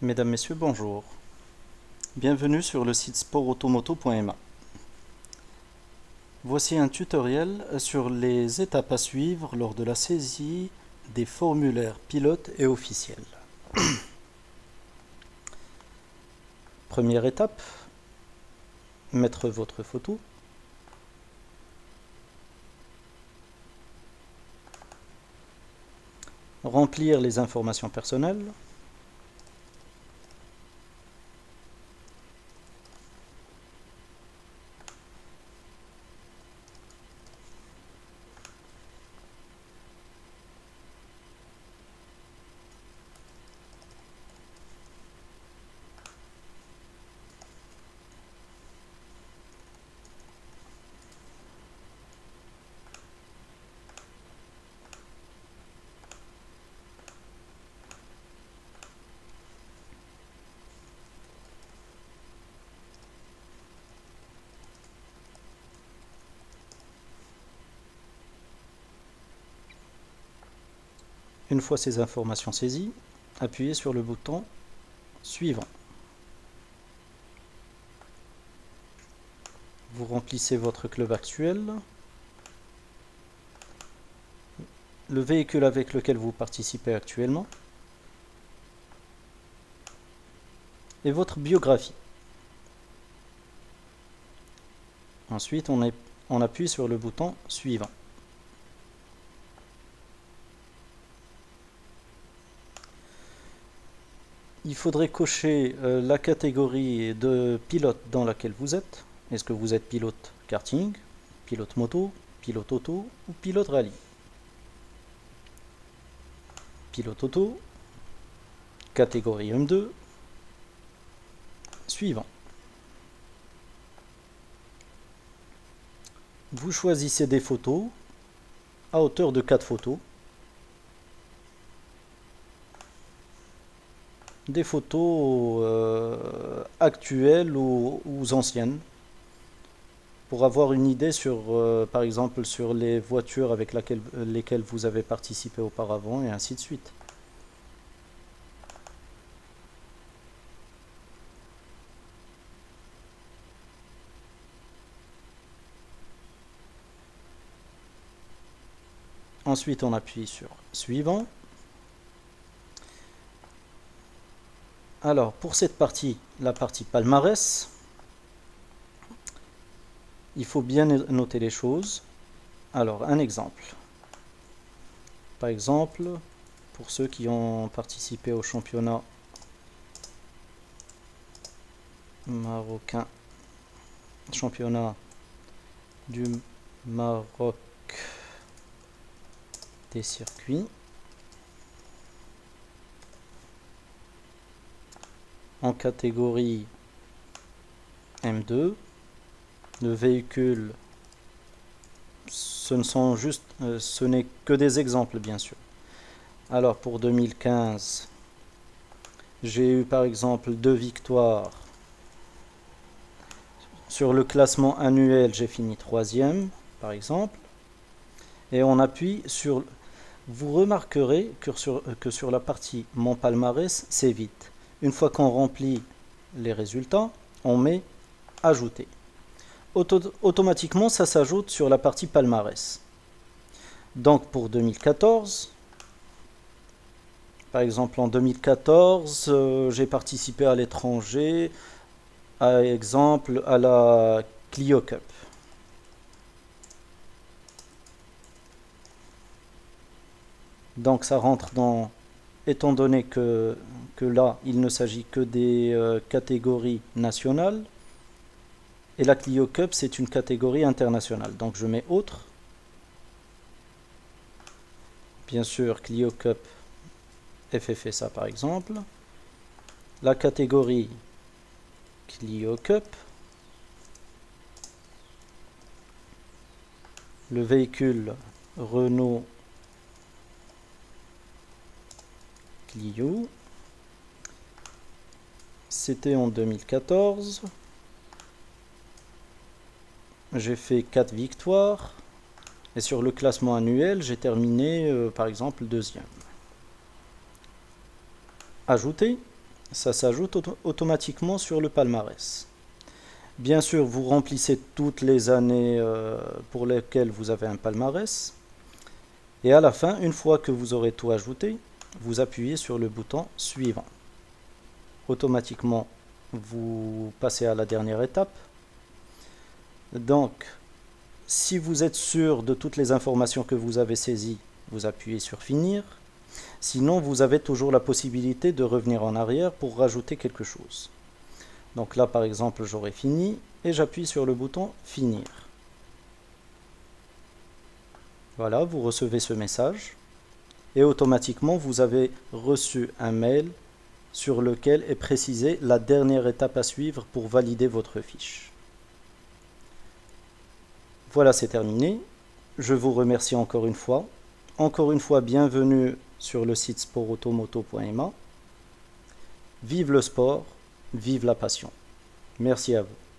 Mesdames, Messieurs, bonjour. Bienvenue sur le site sportautomoto.ma. Voici un tutoriel sur les étapes à suivre lors de la saisie des formulaires pilotes et officiels. Première étape, mettre votre photo. Remplir les informations personnelles. Une fois ces informations saisies, appuyez sur le bouton suivant. Vous remplissez votre club actuel, le véhicule avec lequel vous participez actuellement et votre biographie. Ensuite, on appuie sur le bouton suivant. Il faudrait cocher la catégorie de pilote dans laquelle vous êtes. Est-ce que vous êtes pilote karting, pilote moto, pilote auto ou pilote rallye? Pilote auto, catégorie M2, suivant. Vous choisissez des photos à hauteur de 4 photos. Des photos actuelles ou anciennes pour avoir une idée sur, par exemple, sur les voitures avec lesquelles vous avez participé auparavant et ainsi de suite. Ensuite, on appuie sur suivant. Alors, pour cette partie, la partie palmarès, il faut bien noter les choses. Alors, un exemple. Par exemple, pour ceux qui ont participé au championnat marocain, championnat du Maroc des circuits, en catégorie M2, le véhicule, ce n'est que des exemples bien sûr. Alors pour 2015, j'ai eu par exemple 2 victoires. Sur le classement annuel, j'ai fini 3e par exemple. Et on appuie sur... Vous remarquerez que sur la partie mon palmarès, c'est vite. Une fois qu'on remplit les résultats, on met ajouter. Automatiquement, ça s'ajoute sur la partie palmarès. Donc pour 2014, par exemple en 2014, j'ai participé à l'étranger, par exemple à la Clio Cup. Donc ça rentre dans... Étant donné que là, il ne s'agit que des catégories nationales, et la Clio Cup, c'est une catégorie internationale. Donc je mets autre. Bien sûr, Clio Cup FFSA par exemple. La catégorie Clio Cup. Le véhicule Renault Clio. C'était en 2014. J'ai fait 4 victoires. Et sur le classement annuel, j'ai terminé par exemple 2e. Ajouter. ça s'ajoute automatiquement sur le palmarès. Bien sûr, vous remplissez toutes les années pour lesquelles vous avez un palmarès. Et à la fin, une fois que vous aurez tout ajouté, vous appuyez sur le bouton suivant. Automatiquement, vous passez à la dernière étape. Donc, si vous êtes sûr de toutes les informations que vous avez saisies, vous appuyez sur finir. Sinon, vous avez toujours la possibilité de revenir en arrière pour rajouter quelque chose. Donc là, par exemple, j'aurai fini et j'appuie sur le bouton finir. Voilà, vous recevez ce message et automatiquement, vous avez reçu un mail sur lequel est précisée la dernière étape à suivre pour valider votre fiche. Voilà, c'est terminé. Je vous remercie encore une fois. Encore une fois, bienvenue sur le site sportautomoto.ma. Vive le sport, vive la passion. Merci à vous.